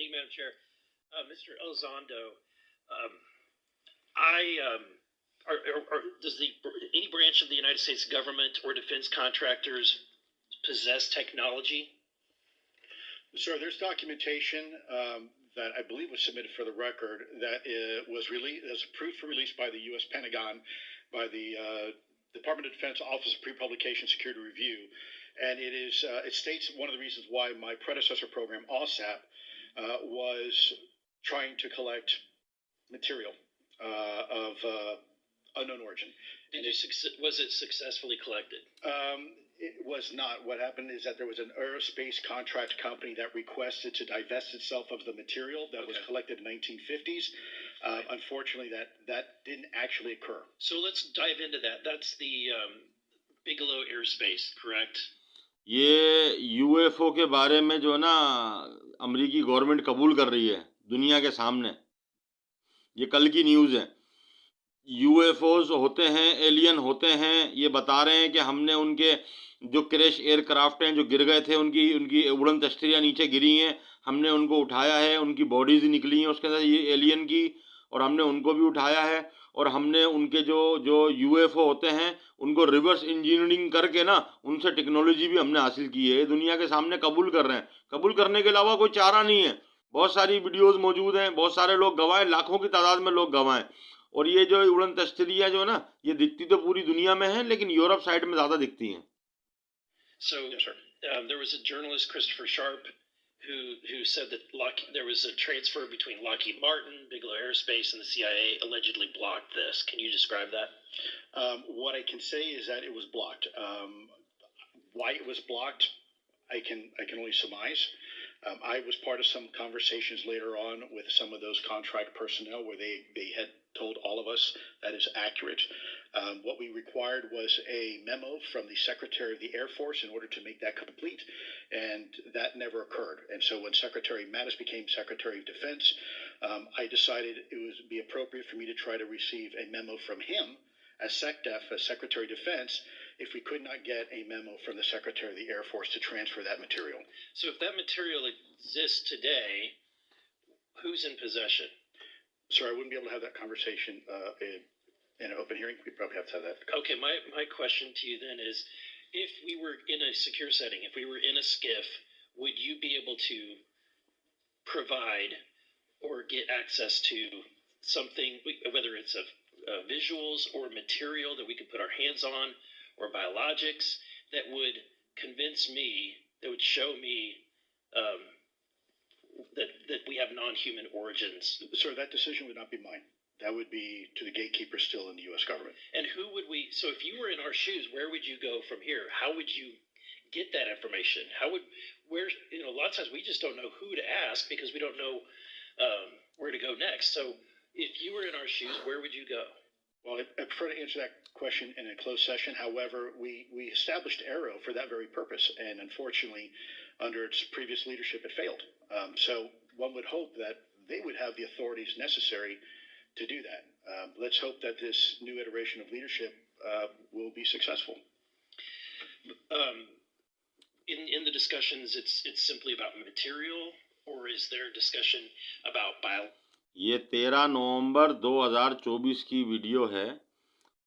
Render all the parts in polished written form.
Thank you, Madam Chair. Mr. Elizondo, does any branch of the United States government or defense contractors possess technology? Sir, there's documentation that I believe was submitted for the record that was approved for release by the U.S. Pentagon, by the Department of Defense Office of Pre-Publication Security Review, and it states one of the reasons why my predecessor program, OSAP, was trying to collect material of unknown origin. Was it successfully collected? It was not. What happened is that there was an aerospace contract company that requested to divest itself of the material that was collected in the 1950s. Unfortunately, that didn't actually occur. So let's dive into that. That's the Bigelow Aerospace, correct? ये UFO के बारे में जो ना अमेरिकी government कबूल कर रही है दुनिया के सामने, ये कल की न्यूज़ है। यूएफओज होते हैं, एलियन होते हैं, ये बता रहे हैं कि हमने उनके जो क्रैश एयरक्राफ्ट हैं जो गिर गए थे, उनकी उड़न तश्तरियाँ नीचे गिरी हैं, हमने उनको उठाया है, उनकी बॉडीज निकली हैं उसके अंदर ये एलियन की, और हमने उनको भी उठाया है, और हमने उनके जो यूएफओ होते हैं उनको रिवर्स इंजीनियरिंग करके ना उनसे टेक्नोलॉजी भी हमने हासिल की है। ये दुनिया के सामने कबूल कर रहे हैं। कबूल करने के अलावा कोई चारा नहीं है। बहुत सारी वीडियोस मौजूद हैं, बहुत सारे लोग गवाए, लाखों की तादाद में लोग गवाएं। और ये जो उड़न तश्तरियाँ जो ना, ये दिखती तो पूरी दुनिया में है, लेकिन यूरोप साइड में ज़्यादा दिखती हैं। So, there was a journalist, Christopher Sharp, who said that there was a transfer between Lockheed Martin, Bigelow Aerospace, and the CIA allegedly blocked this. Can you describe that? What I can say is that it was blocked. Why it was blocked, I can only surmise. I was part of some conversations later on with some of those contract personnel where they had told all of us that is accurate. What we required was a memo from the Secretary of the Air Force in order to make that complete, and that never occurred. And so when Secretary Mattis became Secretary of Defense, I decided it would be appropriate for me to try to receive a memo from him as SecDef, as Secretary of Defense, if we could not get a memo from the Secretary of the Air Force to transfer that material. So if that material exists today, who's in possession? Sir, I wouldn't be able to have that conversation in an open hearing. We'd probably have to have that. Okay, my question to you then is, if we were in a secure setting, if we were in a SCIF, would you be able to provide or get access to something, whether it's visuals or material that we could put our hands on, or biologics, that would convince me, that would show me that we have non-human origins? Sir, that decision would not be mine. That would be to the gatekeeper still in the U.S. government. And who would we, so if you were in our shoes, where would you go from here? How would you get that information? A lot of times we just don't know who to ask because we don't know where to go next. So if you were in our shoes, where would you go? Well, I prefer to answer that question in a closed session. However, we established AARO for that very purpose, and unfortunately, under its previous leadership, it failed. So one would hope that they would have the authorities necessary to do that. Let's hope that this new iteration of leadership will be successful. In the discussions, it's simply about material, or is there a discussion about biology? ये 13 नवंबर 2024 की video है,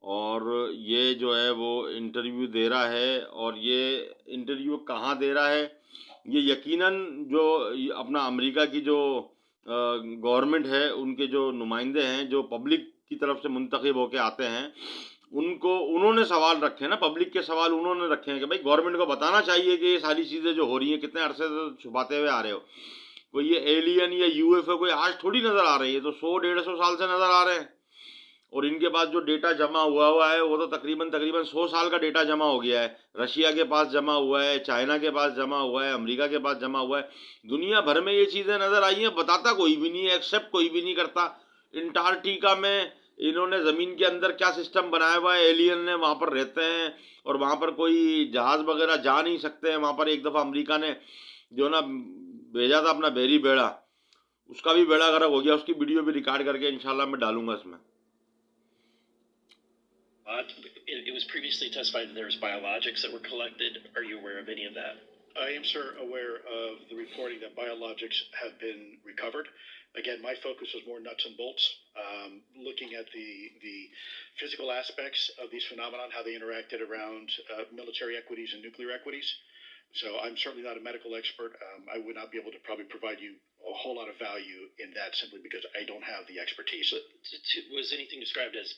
और ये जो है वो interview दे रहा है, और ये इंटरव्यू कहाँ दे रहा है, ये यकीनन जो अपना अमेरिका की जो गवर्नमेंट है, उनके जो नुमाइंदे हैं, जो पब्लिक की तरफ से मुंतखब होके आते हैं, उन्होंने सवाल रखे हैं ना, पब्लिक के सवाल उन्होंने रखे हैं कि भाई गवर्नमेंट को बताना चाहिए कि ये सारी चीज़ें जो हो रही हैं, कितने अरसे से छुपाते हुए आ रहे हो। कोई ये एलियन या यूएफओ कोई आज थोड़ी नज़र आ रही है, तो 100-150 साल से नज़र आ रहे हैं, और इनके पास जो डेटा जमा हुआ है वो तो तकरीबन 100 साल का डेटा जमा हो गया है। रशिया के पास जमा हुआ है, चाइना के पास जमा हुआ है, अमेरिका के पास जमा हुआ है, दुनिया भर में ये चीज़ें नज़र आई हैं, बताता कोई भी नहीं है, एक्सेप्ट कोई भी नहीं करता। अंटार्कटिका में इन्होंने ज़मीन के अंदर क्या सिस्टम बनाया हुआ है, एलियन ने वहाँ पर रहते हैं, और वहाँ पर कोई जहाज़ वगैरह जा नहीं सकते हैं। वहाँ पर एक दफ़ा अमेरिका ने जो ना भेजा था अपना बेरी बेड़ा, उसका भी बेड़ा गर्क हो गया, उसकी वीडियो भी रिकॉर्ड करके इंशाल्लाह मैं डालूंगा इसमें। It was previously testified that there was biologics that were collected. Are you aware of any of that? I am, sir, aware of the reporting that biologics have been recovered. Again, my focus was more nuts and bolts, looking at the physical aspects of these phenomenon, how they interacted around military equities and nuclear equities. So I'm certainly not a medical expert. I would not be able to probably provide you a whole lot of value in that simply because I don't have the expertise. Was anything described as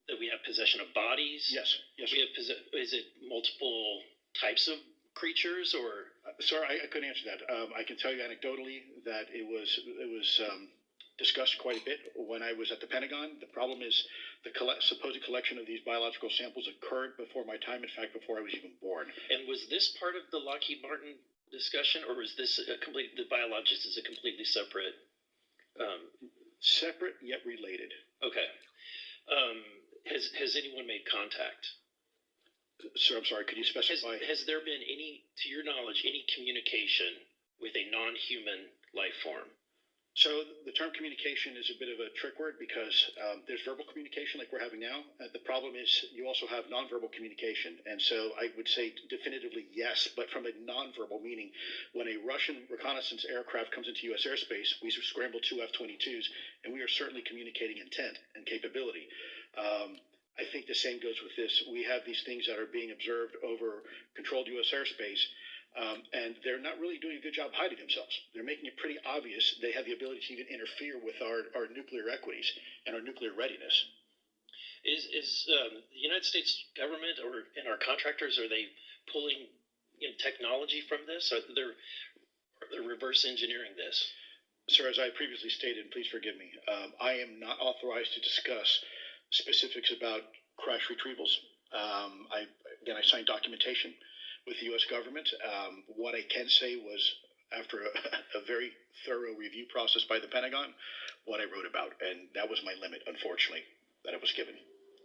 that we have possession of bodies? Yes, yes. We have is it multiple types of creatures or? Sir, I couldn't answer that. I can tell you anecdotally that it was discussed quite a bit when I was at the Pentagon. The problem is the supposed collection of these biological samples occurred before my time, in fact, before I was even born. And was this part of the Lockheed Martin discussion, or was this the biologics is a completely separate? Separate yet related. Okay. Has anyone made contact? Sir, I'm sorry, could you specify? Has there been any, to your knowledge, any communication with a non-human life form? So the term communication is a bit of a trick word because there's verbal communication like we're having now. The problem is you also have nonverbal communication. And so I would say definitively yes, but from a nonverbal meaning, when a Russian reconnaissance aircraft comes into U.S. airspace, we scramble two F-22s, and we are certainly communicating intent and capability. I think the same goes with this. We have these things that are being observed over controlled U.S. airspace, and they're not really doing a good job hiding themselves. They're making it pretty obvious they have the ability to even interfere with our nuclear equities and our nuclear readiness. Is the United States government and our contractors, are they pulling technology from this? Or they're reverse engineering this? Sir, as I previously stated, please forgive me, I am not authorized to discuss specifics about crash retrievals. I signed documentation with the U.S. government. What I can say was, after a very thorough review process by the Pentagon, what I wrote about, and that was my limit, unfortunately, that I was given.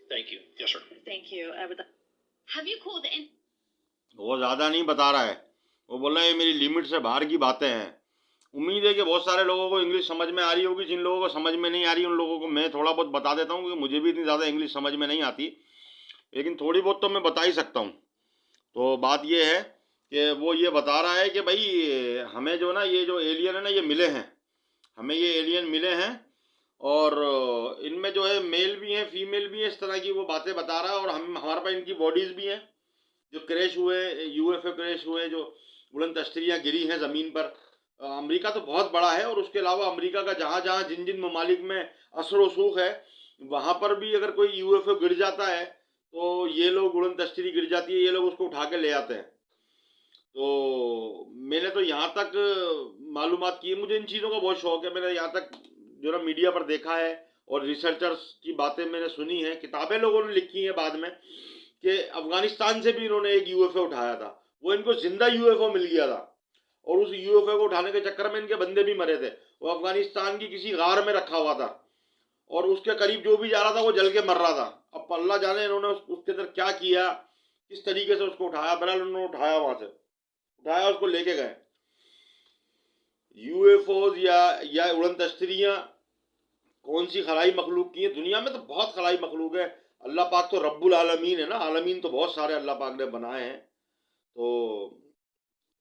Thank you. Yes, sir. Thank you. Have you called the वो ज़्यादा नहीं बता रहा है, वो बोल रहा है मेरी लिमिट से बाहर की बातें हैं. उम्मीद है कि बहुत सारे लोगों को इंग्लिश समझ में आ रही होगी. जिन लोगों को समझ में नहीं आ रही उन लोगों को मैं थोड़ा बहुत बता देता हूँ, क्योंकि मुझे भी इतनी ज़्यादा इंग्लिश समझ में नहीं आती, लेकिन थोड़ी बहुत तो मैं बता ही सकता हूँ. तो बात ये है कि वो ये बता रहा है कि भाई हमें जो ना ये जो एलियन है ना ये मिले हैं, हमें ये एलियन मिले हैं और इनमें जो है मेल भी हैं फीमेल भी हैं, इस तरह की वो बातें बता रहा है. और हमारे पास इनकी बॉडीज़ भी हैं जो क्रैश हुए, यूएफओ क्रैश हुए, जो बुलंद तश्तरियाँ गिरी हैं ज़मीन पर. अमेरिका तो बहुत बड़ा है और उसके अलावा अमेरिका का जहाँ जहाँ जिन जिन ममालिक में असर वसूख है वहाँ पर भी अगर कोई यूएफओ गिर जाता है तो ये लोग, बुलंद तश्तरी गिर जाती है, ये लोग उसको उठा के ले आते हैं. तो मैंने तो यहाँ तक मालूमात की, मुझे इन चीज़ों का बहुत शौक है. मैंने यहाँ तक जो ना मीडिया पर देखा है और रिसर्चर्स की बातें मैंने सुनी हैं, किताबें लोगों ने लिखी हैं बाद में कि अफगानिस्तान से भी इन्होंने एक यूएफओ उठाया था, वो इनको जिंदा यूएफओ मिल गया था और उस यूएफओ को उठाने के चक्कर में इनके बंदे भी मरे थे. वो अफगानिस्तान की किसी गार में रखा हुआ था और उसके करीब जो भी जा रहा था वो जल के मर रहा था. अब अल्लाह जाने इन्होंने उसके अंदर क्या किया, किस तरीके से उसको उठाया. बहरहाल उन्होंने उठाया, वहां से उठाया, उसको लेके गए. यूएफओज या उड़न तश्तरियाँ कौन सी खलाई मखलूक की है? दुनिया में तो बहुत खलाई मखलूक है. अल्लाह पाक तो रब्बुल आलमीन है ना, आलमीन तो बहुत सारे अल्लाह पाक ने बनाए हैं. तो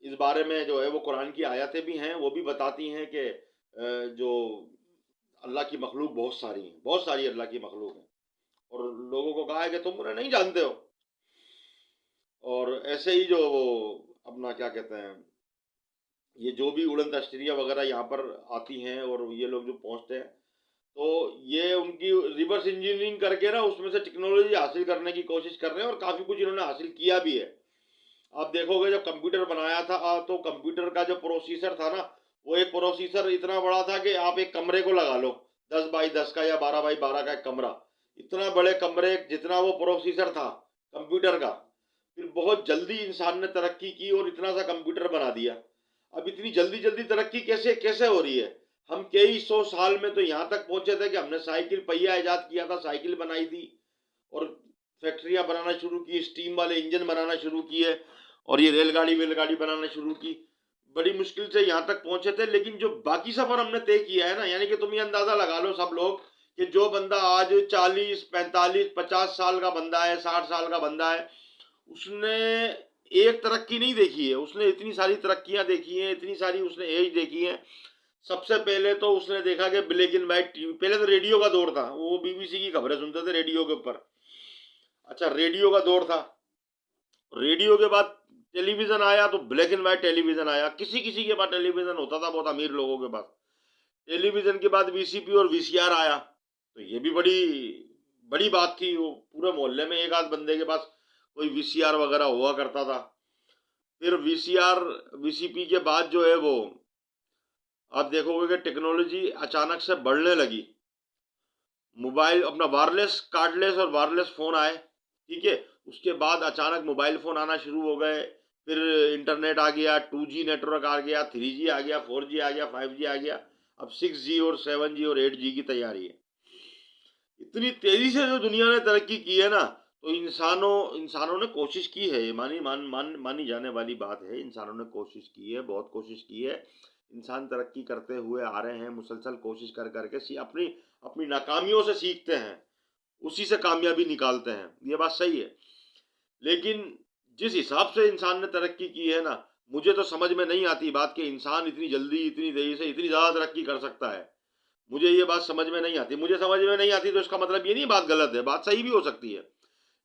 इस बारे में जो है वो कुरान की आयतें भी हैं, वो भी बताती हैं कि जो अल्लाह की मखलूक बहुत सारी हैं, बहुत सारी अल्लाह की मखलूक हैं. और लोगों को कहा है कि तुम उन्हें नहीं जानते हो. और ऐसे ही जो वो अपना क्या कहते हैं, ये जो भी उड़न तश्तरियाँ वगैरह यहाँ पर आती हैं और ये लोग जो पहुँचते हैं तो ये उनकी रिवर्स इंजीनियरिंग करके ना उसमें से टेक्नोलॉजी हासिल करने की कोशिश कर रहे हैं और काफ़ी कुछ इन्होंने हासिल किया भी है. आप देखोगे जब कंप्यूटर बनाया था तो कंप्यूटर का जो प्रोसेसर था ना, वो एक प्रोसेसर इतना बड़ा था कि आप एक कमरे को लगा लो, 10 बाई 10 का या 12 बाई 12 का एक कमरा, इतना बड़े कमरे जितना वो प्रोसेसर था कंप्यूटर का. फिर बहुत जल्दी इंसान ने तरक्की की और इतना सा कंप्यूटर बना दिया. अब इतनी जल्दी जल्दी तरक्की कैसे हो रही है? हम कई 100 साल में तो यहाँ तक पहुँचे थे कि हमने साइकिल पहिया ईजाद किया था, साइकिल बनाई थी और फैक्ट्रियाँ बनाना शुरू की, स्टीम वाले इंजन बनाना शुरू किए और ये रेलगाड़ी बनाना शुरू की. बड़ी मुश्किल से यहाँ तक पहुँचे थे. लेकिन जो बाकी सफ़र हमने तय किया है ना, यानी कि तुम ये अंदाज़ा लगा लो सब लोग कि जो बंदा आज 40, 45, 50 साल का बंदा है, 60 साल का बंदा है, उसने एक तरक्की नहीं देखी है, उसने इतनी सारी तरक्कियां देखी हैं, इतनी सारी उसने एज देखी है। सबसे पहले तो उसने देखा कि ब्लैक एंड व्हाइट टीवी, पहले तो रेडियो का दौर था, वो बीबीसी की खबरें सुनते थे रेडियो के ऊपर। अच्छा, रेडियो का दौर था, रेडियो के बाद टेलीविजन आया, तो ब्लैक एंड व्हाइट टेलीविजन आया। किसी किसी के पास टेलीविजन होता था, बहुत अमीर लोगों के पास। टेलीविजन के बाद वीसीपी और वीसीआर आया, तो ये भी बड़ी बड़ी बात थी। वो पूरे मोहल्ले में एक आध बंदे के पास कोई वीसीआर वगैरह हुआ करता था। फिर वीसीआर वीसीपी के बाद जो है वो आप देखोगे कि टेक्नोलॉजी अचानक से बढ़ने लगी। मोबाइल अपना वायरलेस, कार्डलेस और वायरलेस फोन आए, ठीक है। उसके बाद अचानक मोबाइल फोन आना शुरू हो गए, फिर इंटरनेट आ गया, 2G नेटवर्क आ गया, 3G आ गया, 4G आ गया, 5G आ गया, अब 6G और 7G और 8G की तैयारी है। इतनी तेजी से जो दुनिया ने तरक्की की है ना, तो इंसानों ने कोशिश की है, ये मानी जाने वाली बात है। इंसानों ने कोशिश की है, बहुत कोशिश की है। इंसान तरक्की करते हुए आ रहे हैं, मुसलसल कोशिश कर करके अपनी अपनी नाकामियों से सीखते हैं, उसी से कामयाबी निकालते हैं, ये बात सही है। लेकिन जिस हिसाब से इंसान ने तरक्की की है ना, मुझे तो समझ में नहीं आती बात कि इंसान इतनी जल्दी, इतनी तेजी से, इतनी ज़्यादा तरक्की कर सकता है। मुझे ये बात समझ में नहीं आती। मुझे समझ में नहीं आती तो इसका मतलब ये नहीं बात गलत है, बात सही भी हो सकती है।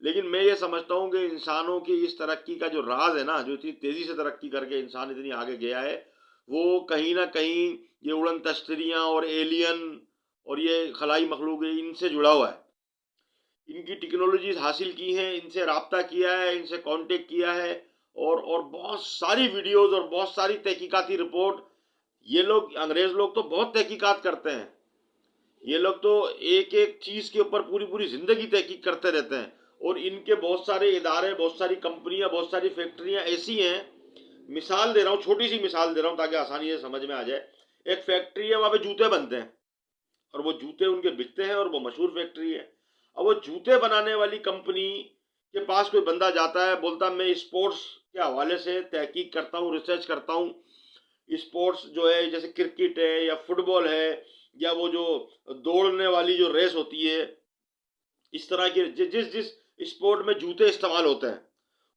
लेकिन मैं ये समझता हूँ कि इंसानों की इस तरक्की का जो राज है ना, जो इतनी तेजी से तरक्की करके इंसान इतनी आगे गया है, वो कहीं ना कहीं ये उड़न तश्तरियाँ और एलियन और ये खलाई मखलूक है, इनसे जुड़ा हुआ है। इनकी टेक्नोलॉजीज हासिल की हैं, इनसे राब्ता किया है, इनसे कांटेक्ट किया है, और बहुत सारी वीडियोस और बहुत सारी तहकीकाती रिपोर्ट। ये लोग, अंग्रेज लोग तो बहुत तहकीकात करते हैं। ये लोग तो एक एक चीज के ऊपर पूरी पूरी जिंदगी तहकीक करते रहते हैं। और इनके बहुत सारे इदारे, बहुत सारी कंपनियां, बहुत सारी फैक्ट्रियां ऐसी हैं। मिसाल दे रहा हूँ, छोटी सी मिसाल दे रहा हूँ ताकि आसानी से समझ में आ जाए। एक फैक्ट्री है, वहां पे जूते बनते हैं, और वो जूते उनके बिकते हैं, और वो मशहूर फैक्ट्री है। अब वो जूते बनाने वाली कंपनी के पास कोई बंदा जाता है, बोलता मैं स्पोर्ट्स के हवाले से तहकीक करता हूँ, रिसर्च करता हूँ। स्पोर्ट्स जो है, जैसे क्रिकेट है या फुटबॉल है, या वो जो दौड़ने वाली जो रेस होती है, इस तरह के जिस जिस स्पोर्ट में जूते इस्तेमाल होते हैं,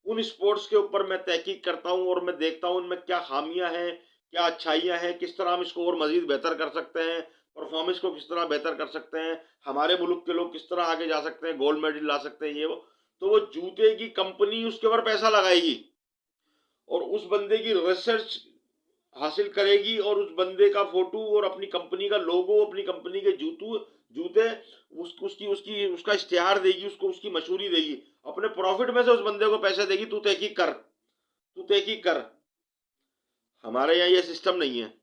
उन स्पोर्ट्स के ऊपर मैं तहकीक करता हूँ, और मैं देखता हूँ उनमें क्या खामियां हैं, क्या अच्छाइयां हैं, किस तरह हम इसको और मजीद बेहतर कर सकते हैं, परफॉर्मेंस को किस तरह बेहतर कर सकते हैं, हमारे मुल्क के लोग किस तरह आगे जा सकते हैं, गोल्ड मेडल ला सकते हैं, ये वो। तो वो जूते की कंपनी उसके ऊपर पैसा लगाएगी, और उस बंदे की रिसर्च हासिल करेगी, और उस बंदे का फोटो और अपनी कंपनी का लोगो, अपनी कंपनी के जूते उसकी उसकी उसका इश्तिहार देगी, उसको उसकी मशहूरी देगी, अपने प्रॉफिट में से उस बंदे को पैसे देगी, तू तहकीक कर, तू तहकीक कर। हमारे यहाँ ये सिस्टम नहीं है।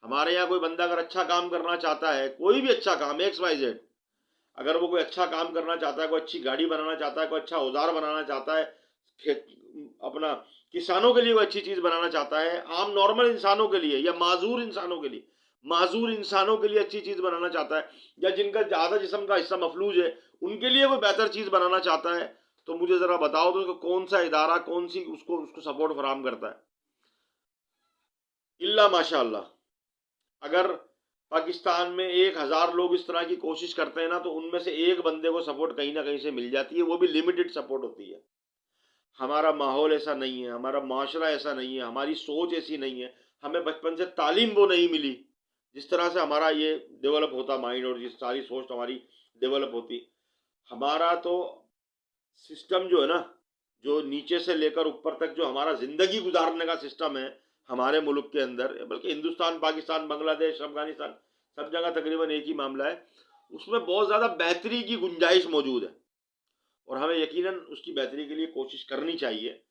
हमारे यहाँ कोई बंदा अगर अच्छा काम करना चाहता है, कोई भी अच्छा काम, XYZ, अगर वो कोई अच्छा काम करना चाहता है, कोई अच्छी गाड़ी बनाना चाहता है, कोई अच्छा औजार बनाना चाहता है, अपना किसानों के लिए कोई अच्छी चीज बनाना चाहता है, आम नॉर्मल इंसानों के लिए या माजूर इंसानों के लिए, माजूर इंसानों के लिए अच्छी चीज बनाना चाहता है, या जिनका ज्यादा जिस्म का हिस्सा मफलूज है, उनके लिए कोई बेहतर चीज बनाना चाहता है, तो मुझे जरा बताओ तो उसको कौन सा इदारा, कौन सी उसको उसको सपोर्ट फराहम करता है? इल्ला माशाअल्लाह। अगर पाकिस्तान में 1000 लोग इस तरह की कोशिश करते हैं ना, तो उनमें से एक बंदे को सपोर्ट कहीं ना कहीं से मिल जाती है, वो भी लिमिटेड सपोर्ट होती है। हमारा माहौल ऐसा नहीं है, हमारा माशरा ऐसा नहीं है, हमारी सोच ऐसी नहीं है, हमें बचपन से तालीम वो नहीं मिली जिस तरह से हमारा ये डेवलप होता माइंड, और जिस सारी सोच हमारी डेवलप होती। हमारा तो सिस्टम जो है ना, जो नीचे से लेकर ऊपर तक जो हमारा जिंदगी गुजारने का सिस्टम है हमारे मुल्क के अंदर, बल्कि हिंदुस्तान, पाकिस्तान, बांग्लादेश, अफगानिस्तान, सब जगह तकरीबन एक ही मामला है, उसमें बहुत ज़्यादा बेहतरी की गुंजाइश मौजूद है, और हमें यकीनन उसकी बेहतरी के लिए कोशिश करनी चाहिए।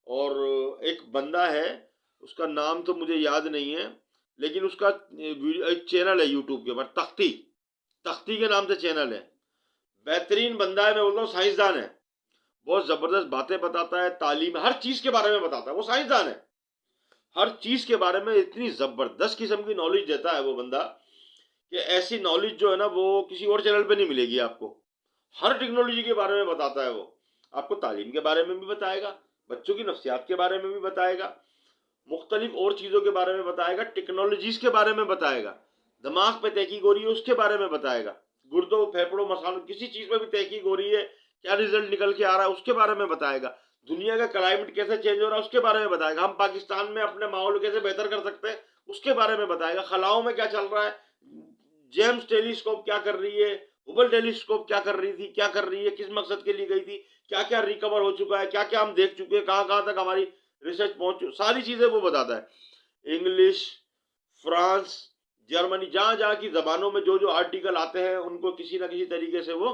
और एक बंदा है, उसका नाम तो मुझे याद नहीं है, लेकिन उसका एक चैनल है यूट्यूब के ऊपर, तख्ती तख्ती के नाम से चैनल है। बेहतरीन बंदा है, मैं बोलता हूँ साइंसदान है, बहुत ज़बरदस्त बातें बताता है, तालीम, हर चीज़ के बारे में बताता है। वो साइंसदान है, हर चीज़ के बारे में इतनी ज़बरदस्त किस्म की नॉलेज देता है वो बंदा, कि ऐसी नॉलेज जो है ना, वो किसी और चैनल पे नहीं मिलेगी आपको। हर टेक्नोलॉजी के बारे में बताता है वो, आपको तालीम के बारे में भी बताएगा, बच्चों की नफ्सियात के बारे में भी बताएगा, मुख्तलिफ और चीज़ों के बारे में बताएगा, टेक्नोलॉजीज के बारे में बताएगा, दिमाग पे तहकीक हो रही है उसके बारे में बताएगा, गुर्दों फेफड़ों मसालों किसी चीज़ पे भी तहकीक हो रही है, क्या रिजल्ट निकल के आ रहा है उसके बारे में बताएगा। दुनिया का क्लाइमेट कैसे चेंज हो रहा है उसके बारे में बताएगा, हम पाकिस्तान में अपने माहौल कैसे बेहतर कर सकते हैं उसके बारे में बताएगा, खलाओं में क्या चल रहा है, जेम्स टेलीस्कोप क्या कर रही है, हुबल टेलीस्कोप क्या कर रही थी, क्या कर रही है, किस मकसद के लिए गई थी, क्या क्या रिकवर हो चुका है, क्या क्या हम देख चुके हैं, कहाँ कहाँ तक हमारी रिसर्च पहुंच, सारी चीजें वो बताता है। इंग्लिश, फ्रांस, जर्मनी, जहां जहां की जबानों में जो जो आर्टिकल आते हैं उनको किसी ना किसी तरीके से वो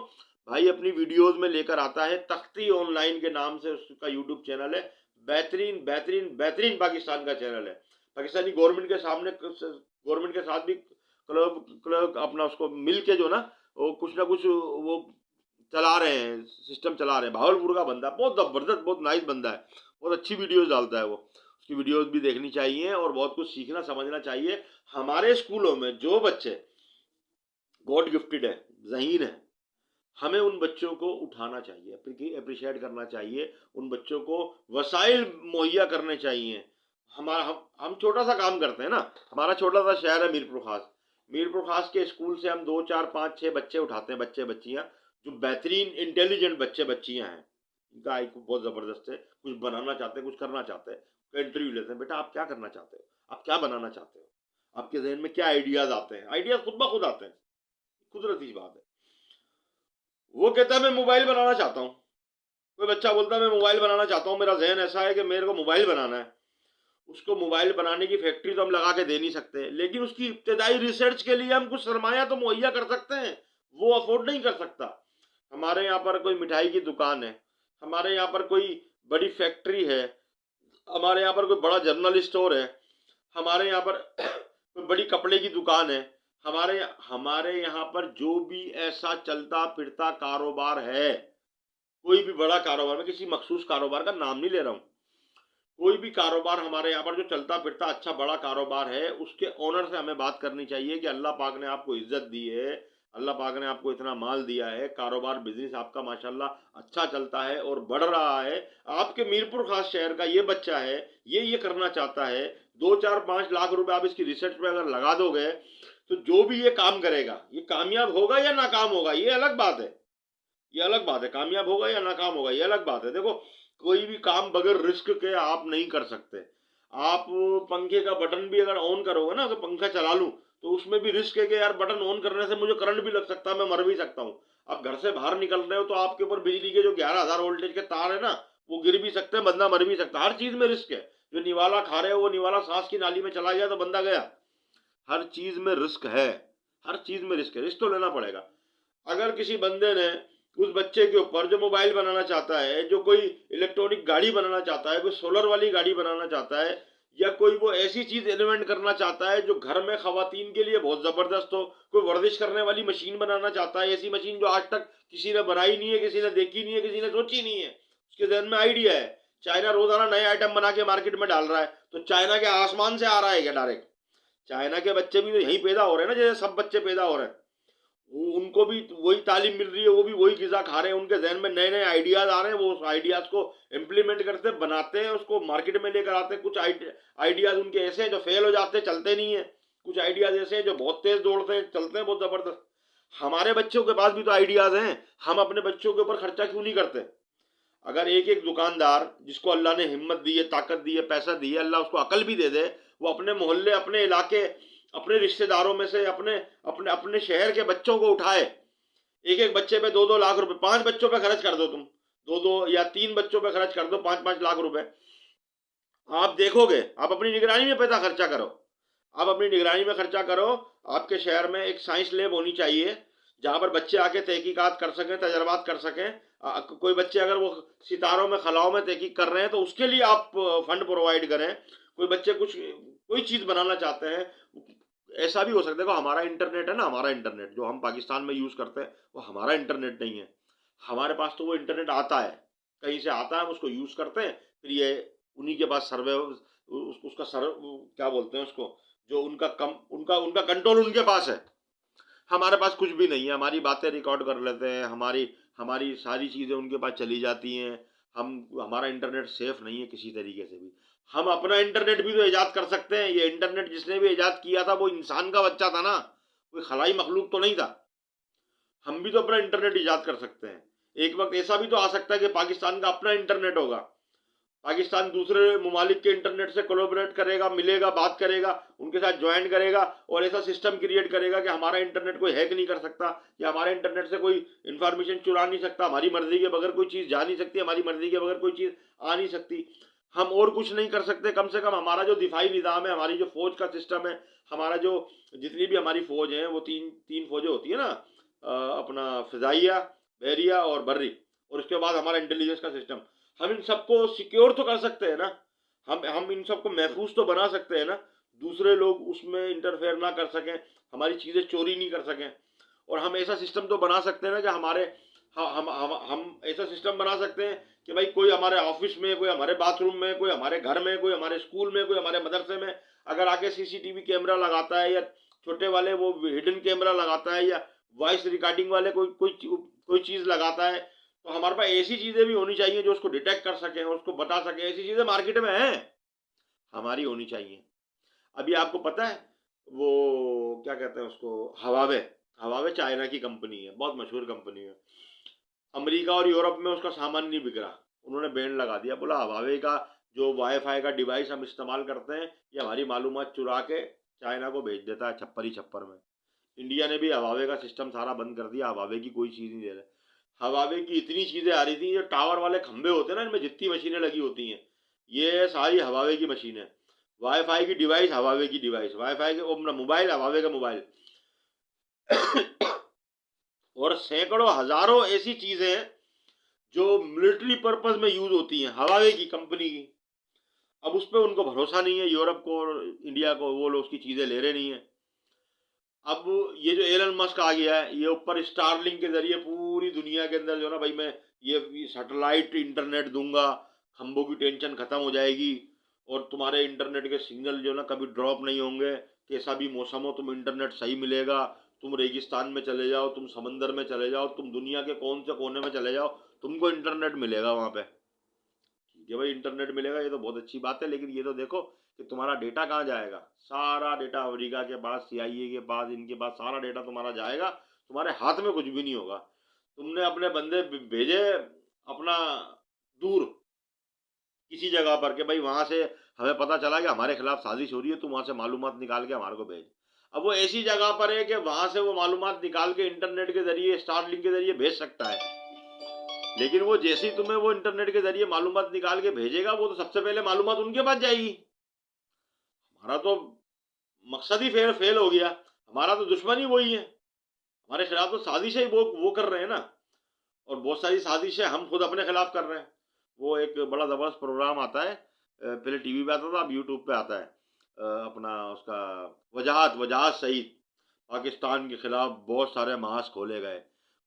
भाई अपनी वीडियोस में लेकर आता है। तख्ती ऑनलाइन के नाम से उसका यूट्यूब चैनल है, बेहतरीन बेहतरीन बेहतरीन पाकिस्तान का चैनल है। पाकिस्तानी गवर्नमेंट के सामने, गवर्नमेंट के साथ भी क्लब क्लब अपना उसको मिल के जो ना वो कुछ ना कुछ वो चला रहे हैं, सिस्टम चला रहे हैं। भावलपुर का बंदा बहुत जबरदस्त, बहुत नाइस बंदा है, बहुत अच्छी वीडियोस डालता है वो, उसकी वीडियोस भी देखनी चाहिए और बहुत कुछ सीखना समझना चाहिए। हमारे स्कूलों में जो बच्चे गॉड गिफ्टेड है, ज़हीन है, हमें उन बच्चों को उठाना चाहिए, अप्रिशिएट करना चाहिए, उन बच्चों को वसाइल मुहैया करने चाहिए। हमारा हम छोटा सा काम करते हैं ना, हमारा छोटा सा शहर है मीरपुर खास, मीरपुर खास के स्कूल से हम 2 4 5 6 बच्चे उठाते हैं, बच्चे बच्चियां जो बेहतरीन इंटेलिजेंट बच्चे बच्चियां हैं, इनका आईक्यू बहुत ज़बरदस्त है, कुछ बनाना चाहते हैं, कुछ करना चाहते हैं, इंटरव्यू लेते हैं, बेटा आप क्या करना चाहते हो, आप क्या बनाना चाहते हो, आपके जहन में क्या आइडियाज़ आते हैं, आइडियाज़ खुद ब खुद आते हैं, कुदरती बात है। वो कहता है मैं मोबाइल बनाना चाहता हूँ, कोई बच्चा बोलता है मैं मोबाइल बनाना चाहता हूँ, मेरा जहन ऐसा है कि मेरे को मोबाइल बनाना है, उसको मोबाइल बनाने की फैक्ट्री तो हम लगा के दे नहीं सकते, लेकिन उसकी इब्तदाई रिसर्च के लिए हम कुछ सरमाया तो मुहैया कर सकते हैं, वो अफोर्ड नहीं कर सकता। हमारे यहाँ पर कोई मिठाई की दुकान है, हमारे यहाँ पर कोई बड़ी फैक्ट्री है, हमारे यहाँ पर कोई बड़ा जनरल स्टोर है, हमारे यहाँ पर कोई बड़ी कपड़े की दुकान है, हमारे यहाँ पर जो भी ऐसा चलता फिरता कारोबार है, कोई भी बड़ा कारोबार, मैं किसी मखसूस कारोबार का नाम नहीं ले रहा हूँ, कोई भी कारोबार हमारे यहाँ पर जो चलता फिरता अच्छा बड़ा कारोबार है, उसके ओनर से हमें बात करनी चाहिए कि अल्लाह पाक ने आपको इज्जत दी है, अल्लाह पाक ने आपको इतना माल दिया है, कारोबार बिजनेस आपका माशाल्लाह अच्छा चलता है और बढ़ रहा है, आपके मीरपुर खास शहर का ये बच्चा है, ये करना चाहता है, 2 4 5 लाख रुपए आप इसकी रिसर्च पे अगर लगा दोगे तो जो भी ये काम करेगा ये कामयाब होगा या नाकाम होगा ये अलग बात है, ये अलग बात है, कामयाब होगा या नाकाम होगा ये अलग बात है। देखो कोई भी काम बगैर रिस्क के आप नहीं कर सकते। आप पंखे का बटन भी अगर ऑन करोगे ना, तो पंखा चला लूं तो उसमें भी रिस्क है कि यार बटन ऑन करने से मुझे करंट भी लग सकता है, मैं मर भी सकता हूँ। आप घर से बाहर निकल रहे हो तो आपके ऊपर बिजली के जो 11,000 वोल्टेज के तार है ना वो गिर भी सकते हैं, बंदा मर भी सकता है। हर चीज में रिस्क है, जो निवाला खा रहे हो वो निवाला सांस की नाली में चला गया तो बंदा गया। हर चीज में रिस्क है, हर चीज में रिस्क है, रिस्क तो लेना पड़ेगा। अगर किसी बंदे ने उस बच्चे के ऊपर जो मोबाइल बनाना चाहता है, जो कोई इलेक्ट्रॉनिक गाड़ी बनाना चाहता है, कोई सोलर वाली गाड़ी बनाना चाहता है, या कोई वो ऐसी चीज इन्वेंट करना चाहता है जो घर में खवातीन के लिए बहुत जबरदस्त हो, कोई वर्जिश करने वाली मशीन बनाना चाहता है, ऐसी मशीन जो आज तक किसी ने बनाई नहीं है, किसी ने देखी नहीं है, किसी ने सोची नहीं है, उसके जहन में आइडिया है। चाइना रोजाना नए आइटम बना के मार्केट में डाल रहा है, तो चाइना के आसमान से आ रहा है क्या डायरेक्ट? चाइना के बच्चे भी तो यहीं पैदा हो रहे हैं ना, जैसे सब बच्चे पैदा हो रहे हैं, उनको भी वही तालीम मिल रही है, वो भी वही ग़िज़ा खा रहे हैं, उनके जहन में नए नए आइडियाज़ आ रहे हैं, वो उस आइडियाज़ को इम्प्लीमेंट करते बनाते हैं, उसको मार्केट में लेकर आते हैं। कुछ आइडियाज़ उनके ऐसे हैं जो फेल हो जाते हैं, चलते नहीं है, कुछ आइडियाज़ ऐसे हैं जो बहुत तेज़ दौड़ते हैं, चलते हैं बहुत ज़बरदस्त। हमारे बच्चों के पास भी तो आइडियाज़ हैं, हम अपने बच्चों के ऊपर खर्चा क्यों नहीं करते? अगर एक एक दुकानदार जिसको अल्लाह ने हिम्मत दी है, ताकत दी है, पैसा दी है, अल्लाह उसको अकल भी दे दे, वो अपने मोहल्ले, अपने इलाके, अपने रिश्तेदारों में से अपने अपने अपने शहर के बच्चों को उठाए, एक एक बच्चे पे 2 2 लाख रुपए, 5 बच्चों पे खर्च कर दो, तुम 2 2 या 3 बच्चों पे खर्च कर दो 5 5 लाख रुपए, आप देखोगे, आप अपनी निगरानी में पैसा खर्चा करो, आप अपनी निगरानी में खर्चा करो। आपके शहर में एक साइंस लैब होनी चाहिए जहां पर बच्चे आके तहकीकात कर सकें, तजर्बात कर सकें। कोई बच्चे अगर वो सितारों में खलाओं में तहकीक कर रहे हैं तो उसके लिए आप फंड प्रोवाइड करें। कोई बच्चे कोई चीज़ बनाना चाहते हैं, ऐसा भी हो सकता है। देखो हमारा इंटरनेट है ना, हमारा इंटरनेट जो हम पाकिस्तान में यूज़ करते हैं वो हमारा इंटरनेट नहीं है। हमारे पास तो वो इंटरनेट आता है, कहीं से आता है, हम उसको यूज़ करते हैं, फिर ये उन्हीं के पास सर्वे उसका क्या बोलते हैं उसको, जो उनका उनका कंट्रोल उनके पास है। हमारे पास कुछ भी नहीं है, हमारी बातें रिकॉर्ड कर लेते हैं, हमारी हमारी सारी चीज़ें उनके पास चली जाती हैं। हमारा इंटरनेट सेफ नहीं है किसी तरीके से भी। हम अपना इंटरनेट भी तो ईजाद कर सकते हैं। ये इंटरनेट जिसने भी ईजाद किया था वो इंसान का बच्चा था ना, कोई खलाई मखलूक तो नहीं था। हम भी तो अपना इंटरनेट ईजाद कर सकते हैं। एक वक्त ऐसा भी तो आ सकता है कि पाकिस्तान का अपना इंटरनेट होगा, पाकिस्तान दूसरे ममालिक के इंटरनेट से कोलैबोरेट करेगा, मिलेगा, बात करेगा, उनके साथ ज्वाइन करेगा और ऐसा सिस्टम क्रिएट करेगा कि हमारा इंटरनेट कोई हैक नहीं कर सकता या हमारे इंटरनेट से कोई इंफॉर्मेशन चुरा नहीं सकता, हमारी मर्जी के बगैर कोई चीज़ जा नहीं सकती, हमारी मर्जी के बगैर कोई चीज़ आ नहीं सकती। हम और कुछ नहीं कर सकते, कम से कम हमारा जो दिफाई निज़ाम है, हमारी जो फौज का सिस्टम है, हमारा जो जितनी भी हमारी फौज है वो तीन फौजें होती है ना, अपना फिजाइया, बहरिया और बर्री, और उसके बाद हमारा इंटेलिजेंस का सिस्टम। हम इन सबको सिक्योर तो कर सकते हैं ना, हम इन सबको महफूज तो बना सकते हैं ना, दूसरे लोग उसमें इंटरफेयर ना कर सकें, हमारी चीज़ें चोरी नहीं कर सकें। और हम ऐसा सिस्टम तो बना सकते हैं ना कि हमारे हम ऐसा सिस्टम बना सकते हैं कि भाई कोई हमारे ऑफिस में, कोई हमारे बाथरूम में, कोई हमारे घर में, कोई हमारे स्कूल में, कोई हमारे मदरसे में अगर आके सीसीटीवी कैमरा लगाता है या छोटे वाले वो हिडन कैमरा लगाता है या वॉइस रिकॉर्डिंग वाले कोई चीज़ लगाता है, तो हमारे पास ऐसी चीज़ें भी होनी चाहिए जो उसको डिटेक्ट कर सकें, उसको बता सकें। ऐसी चीज़ें मार्केट में हैं, हमारी होनी चाहिए। अभी आपको पता है वो क्या कहते हैं उसको, हवावे चाइना की कंपनी है, बहुत मशहूर कंपनी है। अमेरिका और यूरोप में उसका सामान नहीं बिक रहा, उन्होंने बैन लगा दिया, बोला हवावे का जो वाईफाई का डिवाइस हम इस्तेमाल करते हैं ये हमारी मालूमात चुरा के चाइना को भेज देता है छप्पर ही छप्पर में। इंडिया ने भी हवावे का सिस्टम सारा बंद कर दिया, हवावे की कोई चीज़ नहीं दे रहे। हवावे की इतनी चीज़ें आ रही थी, जो टावर वाले खंभे होते हैं ना, इनमें जितनी मशीनें लगी होती हैं ये सारी हवावे की मशीनें, वाईफाई की डिवाइस हवावे की डिवाइस, वाईफाई के मोबाइल हवावे का मोबाइल और सैकड़ों हजारों ऐसी चीज़ें हैं जो मिलिट्री पर्पस में यूज होती हैं हवावे की कंपनी की। अब उस पर उनको भरोसा नहीं है, यूरोप को और इंडिया को, वो लोग उसकी चीज़ें ले रहे नहीं हैं। अब ये जो एलन मस्क आ गया है, ये ऊपर स्टारलिंक के जरिए पूरी दुनिया के अंदर जो ना भाई मैं ये सैटेलाइट इंटरनेट दूंगा, खंभों की टेंशन खत्म हो जाएगी और तुम्हारे इंटरनेट के सिग्नल जो ना कभी ड्रॉप नहीं होंगे, कैसा भी मौसम हो तुम इंटरनेट सही मिलेगा, तुम रेगिस्तान में चले जाओ, तुम समंदर में चले जाओ, तुम दुनिया के कौन से कोने में चले जाओ, तुमको इंटरनेट मिलेगा वहाँ पे। ठीक है भाई, इंटरनेट मिलेगा, ये तो बहुत अच्छी बात है, लेकिन ये तो देखो कि तुम्हारा डेटा कहाँ जाएगा। सारा डेटा अमेरिका के पास, CIA के पास, इनके पास सारा डेटा तुम्हारा जाएगा, तुम्हारे हाथ में कुछ भी नहीं होगा। तुमने अपने बंदे भेजे अपना दूर किसी जगह पर कि भाई वहाँ से हमें पता चला कि हमारे खिलाफ साजिश हो रही है, तुम वहाँ से मालूमात निकाल के हमारे को भेज। अब वो ऐसी जगह पर है कि वहाँ से वो मालूमात निकाल के इंटरनेट के जरिए, स्टारलिंक के जरिए भेज सकता है, लेकिन वो जैसे ही तुम्हें वो इंटरनेट के जरिए मालूमात निकाल के भेजेगा, वो तो सबसे पहले मालूमात उनके पास जाएगी। हमारा तो मकसद ही फेल हो गया, हमारा तो दुश्मन ही वही है, हमारे खिलाफ तो साजिशें ही वो कर रहे हैं ना, और बहुत सारी साजिशें हम खुद अपने खिलाफ कर रहे हैं। वो एक बड़ा ज़बरदस्त प्रोग्राम आता है, पहले टीवी पे आता था, अब यूट्यूब पे आता है, अपना उसका वजाहत सईद। पाकिस्तान के खिलाफ बहुत सारे महाज खोले गए,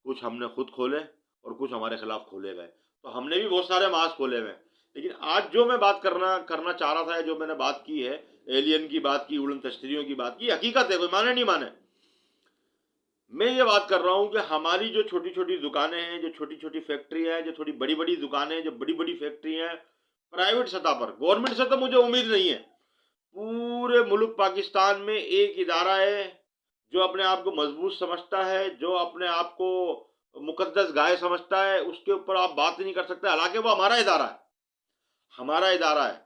कुछ हमने खुद खोले और कुछ हमारे खिलाफ खोले गए, तो हमने भी बहुत सारे महाज खोले हुए। लेकिन आज जो मैं बात करना चाह रहा था, जो मैंने बात की है, एलियन की बात की, उड़न तश्तरियों की बात की, हकीकत है, कोई माने नहीं माने। मैं ये बात कर रहा हूँ कि हमारी जो छोटी छोटी दुकानें हैं, जो छोटी छोटी फैक्ट्रियाँ हैं, जो थोड़ी बड़ी बड़ी दुकानें हैं, जो बड़ी बड़ी फैक्ट्रियाँ हैं, प्राइवेट सतह पर, गवर्नमेंट से तो मुझे उम्मीद नहीं है। पूरे मुल्क पाकिस्तान में एक इदारा है जो अपने आप को मजबूत समझता है, जो अपने आप को मुकद्दस गाय समझता है, उसके ऊपर आप बात नहीं कर सकते, हालांकि वो हमारा इदारा है, हमारा इदारा है,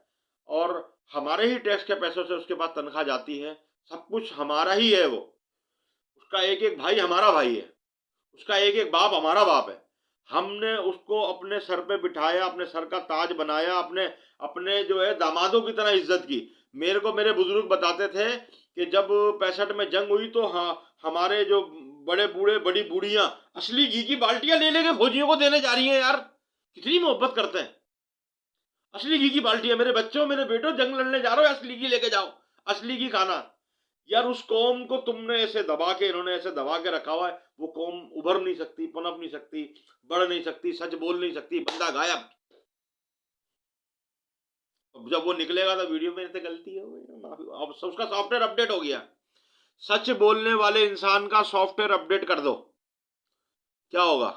और हमारे ही टैक्स के पैसों से उसके पास तनख्वाह जाती है, सब कुछ हमारा ही है। वो उसका एक एक भाई हमारा भाई है, उसका एक एक बाप हमारा बाप है। हमने उसको अपने सर पे बिठाया, अपने सर का ताज बनाया, अपने अपने जो है दामादों की तरह इज्जत की। मेरे को मेरे बुजुर्ग बताते थे कि जब 65 में जंग हुई तो हाँ, हमारे जो बड़े बूढ़े बड़ी बूढ़ियां असली घी की बाल्टियां ले लेके फौजियों को देने जा रही हैं। यार कितनी मोहब्बत करते हैं, असली घी की बाल्टियां, मेरे बच्चों मेरे बेटों जंग लड़ने जा रहे हो, असली घी लेके जाओ, असली घी खाना। यार उस कौम को तुमने ऐसे दबा के, इन्होंने ऐसे दबा के रखा हुआ है, वो कौम उभर नहीं सकती, पनप नहीं सकती, बढ़ नहीं सकती, सच बोल नहीं सकती, बंदा गायब। अब जब वो निकलेगा तो वीडियो में गलती हो गई, अब उसका सॉफ्टवेयर अपडेट हो गया। सच बोलने वाले इंसान का सॉफ्टवेयर अपडेट कर दो, क्या होगा?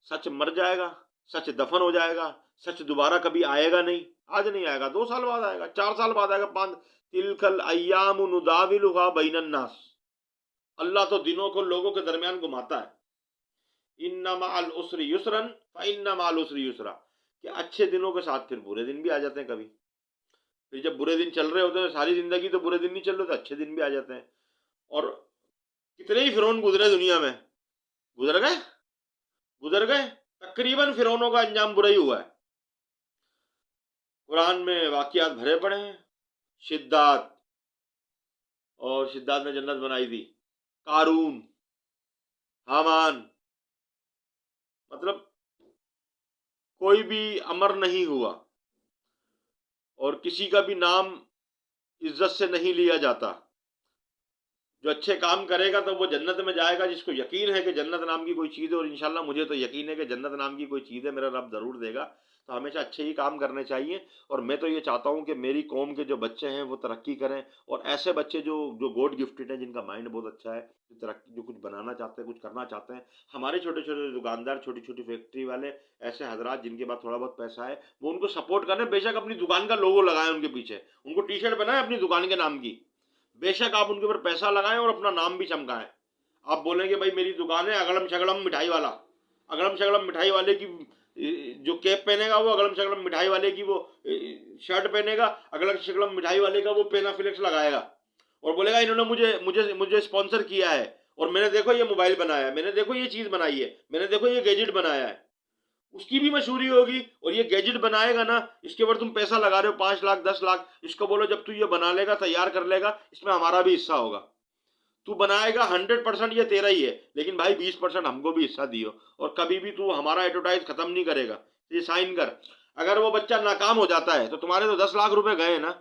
सच मर जाएगा, सच दफन हो जाएगा, सच दोबारा कभी आएगा नहीं। आज नहीं आएगा, 2 साल बाद आएगा, 4 साल बाद आएगा, 5। तिलकल अय्यामु नुदाविलुहा बैनन नास। अल्लाह तो दिनों को लोगों के दरमियान घुमाता है। इन्ना मअल उसरि युसरन फ इन्ना मअल उसरि युसरा, कि अच्छे दिनों के साथ फिर बुरे दिन भी आ जाते हैं कभी। फिर जब बुरे दिन चल रहे होते हैं सारी जिंदगी तो बुरे दिन नहीं चल रहे, तो अच्छे दिन भी आ जाते हैं। और कितने ही फिरौन गुजरे दुनिया में, गुजर गए, गुजर गए, तकरीबन फिरौनों का अंजाम बुरा ही हुआ है। कुरान में वाकयात भरे पड़े हैं। शिद्दात, और शिद्दात ने जन्नत बनाई थी। कारून, हामान, मतलब कोई भी अमर नहीं हुआ और किसी का भी नाम इज्जत से नहीं लिया जाता। जो अच्छे काम करेगा तो वो जन्नत में जाएगा, जिसको यकीन है कि जन्नत नाम की कोई चीज़ है, और इंशाल्लाह मुझे तो यकीन है कि जन्नत नाम की कोई चीज़ है, मेरा रब ज़रूर देगा। तो हमेशा अच्छे ही काम करने चाहिए। और मैं तो ये चाहता हूँ कि मेरी कौम के जो बच्चे हैं वो तरक्की करें, और ऐसे बच्चे जो जो गॉड गिफ्टेड हैं, जिनका माइंड बहुत अच्छा है, जो तरक्की, जो कुछ बनाना चाहते हैं, कुछ करना चाहते हैं। हमारे छोटे छोटे दुकानदार, छोटी छोटी फैक्ट्री वाले, ऐसे हजरात जिनके पास थोड़ा बहुत पैसा है, वो उनको सपोर्ट करें। बेशक अपनी दुकान का लोगो लगाएं उनके पीछे, उनको टी शर्ट बनाएं अपनी दुकान के नाम की। बेशक आप उनके ऊपर पैसा लगाएं और अपना नाम भी चमकाएं। आप बोलेंगे भाई मेरी दुकान है अगड़म शगड़म मिठाई वाला, अगड़म शगड़म मिठाई वाले की जो कैप पहनेगा वो अगड़म शगड़म मिठाई वाले की वो शर्ट पहनेगा, अगड़म शगड़म मिठाई वाले का वो पेनाफ्लेक्स लगाएगा, और बोलेगा इन्होंने मुझे मुझे मुझे स्पॉन्सर किया है, और मैंने देखो ये मोबाइल बनाया है, मैंने देखो ये चीज़ बनाई है, मैंने देखो ये गैजेट बनाया है। उसकी भी मशहूरी होगी। और ये गैजेट बनाएगा ना, इसके ऊपर तुम पैसा लगा रहे हो 5 लाख 10 लाख, इसको बोलो जब तू ये बना लेगा, तैयार कर लेगा, इसमें हमारा भी हिस्सा होगा। तू बनाएगा 100% ये तेरा ही है, लेकिन भाई 20% हमको भी हिस्सा दियो, और कभी भी तू हमारा एडवर्टाइज खत्म नहीं करेगा, ये साइन कर। अगर वो बच्चा नाकाम हो जाता है तो तुम्हारे तो 10 लाख रुपए गए ना,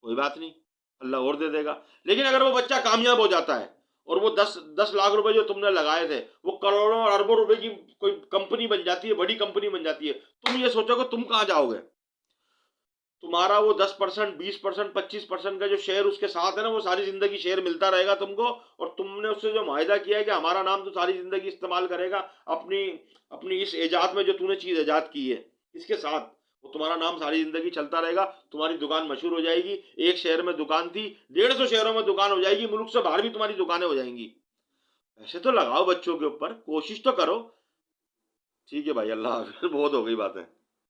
कोई बात नहीं, अल्लाह और दे देगा। लेकिन अगर वो बच्चा कामयाब हो जाता है और वो 10 लाख रुपए जो तुमने लगाए थे वो करोड़ों और अरबों रुपए की कोई कंपनी बन जाती है, बड़ी कंपनी बन जाती है, तुम ये सोचोगे तुम कहाँ जाओगे? तुम्हारा वो 10%, 20%, 25% का जो शेयर उसके साथ है ना, वो सारी जिंदगी शेयर मिलता रहेगा तुमको। और तुमने उससे जो माहिदा किया है कि हमारा नाम तो सारी जिंदगी इस्तेमाल करेगा अपनी अपनी इस ईजाद में, जो तूने चीज ईजाद की है, इसके साथ वो तुम्हारा नाम सारी जिंदगी चलता रहेगा। तुम्हारी दुकान मशहूर हो जाएगी। एक शहर में दुकान थी, 150 शहरों में दुकान हो जाएगी, मुल्क से बाहर भी तुम्हारी दुकानें हो जाएंगी। पैसे तो लगाओ बच्चों के ऊपर, कोशिश तो करो। ठीक है भाई, अल्लाह हाफिज़। बहुत हो गई बातें।